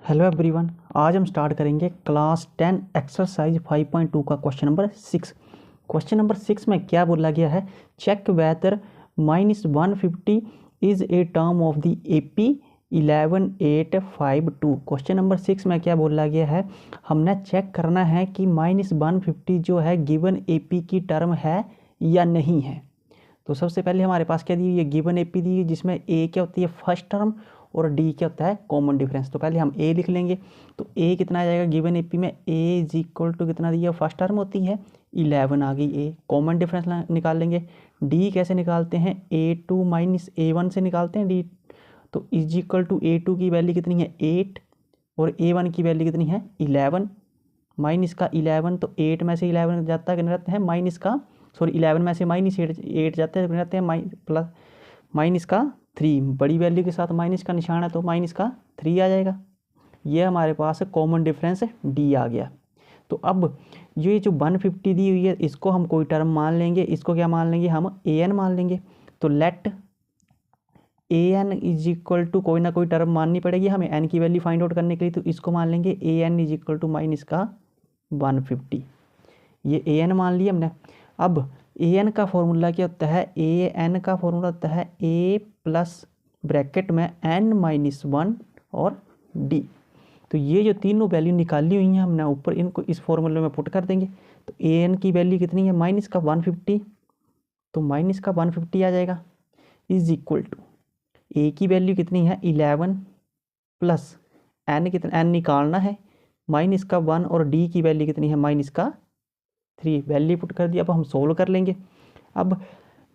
Hello everyone, आज हम start करेंगे क्लास 10 एक्सरसाइज 5.2 का क्वेश्चन नंबर 6। क्वेश्चन नंबर 6 में क्या बोला गया है? Check whether -150 is a term of the AP 11852। Question number 6 में क्या बोला गया है? हमने चेक करना है कि -150 जो है गिवन AP की टर्म है या नहीं है। तो सबसे पहले हमारे पास क्या दी हुई है? गिवन AP दी हुई, जिसमें A क्या होती है? फर्स्ट टर्म, और D क्या होता है? Common difference. तो पहले हम A लिख लेंगे। तो A कितना आ जाएगा गिवन AP में? A इज इक्वल टू कितना दिया? फर्स्ट टर्म होती है 11 आ गई A। कॉमन डिफरेंस निकाल लेंगे। D कैसे निकालते हैं? A2 माइनस A1 से निकालते हैं D। तो इज इक्वल टू A2 की वैल्यू कितनी है? 8, और A1 की वैल्यू कितनी है? 11। माइनस का 11, तो 8 में से 11 जाता है, कितने रहते हैं? माइनस का 11 में से माइनस 8 जाते हैं, कितने रहते हैं? प्लस माइनस का 3। बड़ी वैल्यू के साथ माइनस का निशान है तो माइनस का 3 आ जाएगा। ये हमारे पास कॉमन डिफरेंस D आ गया। तो अब ये जो 150 दी हुई है, इसको हम कोई टर्म मान लेंगे। इसको क्या मान लेंगे? हम AN मान लेंगे। तो let AN is equal to, कोई ना कोई टर्म माननी पड़ेगी हमें N की वैल्यू फाइंड आउट करने के लिए। तो इसको मान लेंगे AN is equal to minus का 150। ये AN मान लिया हमने। अब AN का फॉर्मूला क्या होता है? AN का फॉर्मूला होता है A प्लस ब्रैकेट में N-1 और D। तो ये जो तीनों वैल्यू निकाली हुई हैं हमने ऊपर, इनको इस फॉर्मूले में पुट कर देंगे। तो AN की वैल्यू कितनी है? माइनस का 150। तो माइनस का 150 आ जाएगा इज इक्वल टू A की वैल्यू कितनी है? 11 प्लस N कितना? N निकालना है, माइनस का 1, और D की वैल्यू कितनी है? माइनस का 3। वैल्यू पुट कर दिया। अब हम सोल्व कर लेंगे। अब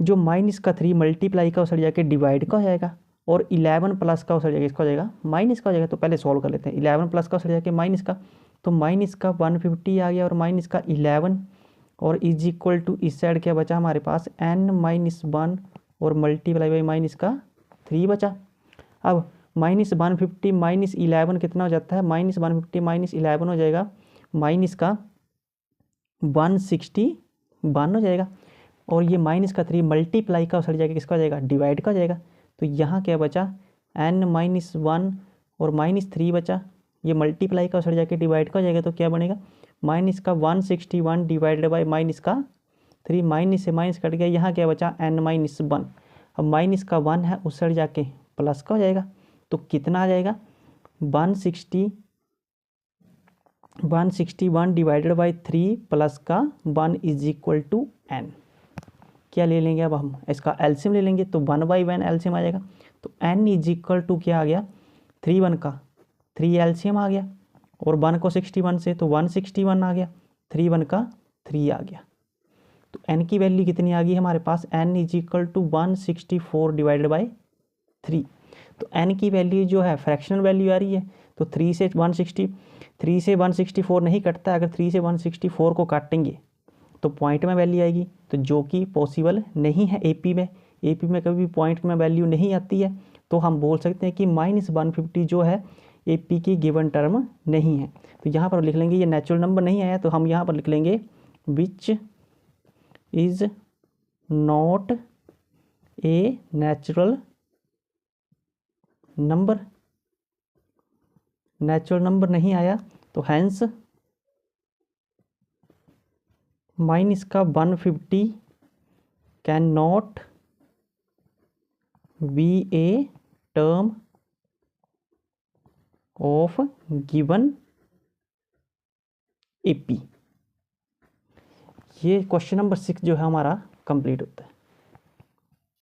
जो माइनस का 3 मल्टीप्लाई का उधर जाके डिवाइड का हो जाएगा, और 11 प्लस का उधर जाके इसका हो जाएगा माइनस का हो जाएगा। तो पहले सोल्व कर लेते हैं। 11 प्लस का उधर जाके माइनस का, तो माइनस का 150 आ गया, और माइनस का 11, और इज इक्वल टू इस साइड क्या बचा हमारे पास? N-1 और मल्टीप्लाई बाई माइनस का 3 बचा। अब -150 माइनस 11 कितना हो जाता है? -150 माइनस 11 हो जाएगा माइनस का 161 हो जाएगा, और ये माइनस का 3 मल्टीप्लाई का सड़ जाएगा, किसका हो जाएगा? डिवाइड का हो जाएगा। तो यहाँ क्या बचा? N-1 और -3 बचा। ये मल्टीप्लाई का सड़ जाके डिवाइड का हो जाएगा, तो क्या बनेगा? माइनस का 161 डिवाइडेड बाई माइनस का 3। माइनस से माइनस कट गया, यहाँ क्या बचा? N-1। अब माइनस का 1 है, उस सड़ जाके प्लस का हो जाएगा। तो कितना आ जाएगा? 161 डिवाइडेड बाई 3 प्लस का 1 इज इक्वल टू N। क्या ले लेंगे? अब हम इसका एलसीएम ले लेंगे। तो 1/1 एलसीएम आ जाएगा। तो N इज इक्वल टू क्या आ गया? 3 1 का 3 एलसीएम आ गया, और 1 को 61 से तो 161 आ गया, 3 1 का 3 आ गया। तो N की वैल्यू कितनी आ गई हमारे पास? N is equal to 164 divided by 3। तो N की वैल्यू जो है फ्रैक्शनल वैल्यू आ रही है। तो 3 से 164 नहीं कटता। अगर 3 से 164 को काटेंगे तो पॉइंट में वैल्यू आएगी, तो जो कि पॉसिबल नहीं है AP में। AP में कभी भी पॉइंट में वैल्यू नहीं आती है। तो हम बोल सकते हैं कि -150 जो है AP की गिवन टर्म नहीं है। तो यहाँ पर लिख लेंगे, ये नेचुरल नंबर नहीं आया, तो हम यहाँ पर लिख लेंगे which is not a natural number. Natural number नहीं आया, तो हैंस माइनस का 150 can not be A term of given AP। ये क्वेश्चन नंबर 6 जो है हमारा कंप्लीट होता है।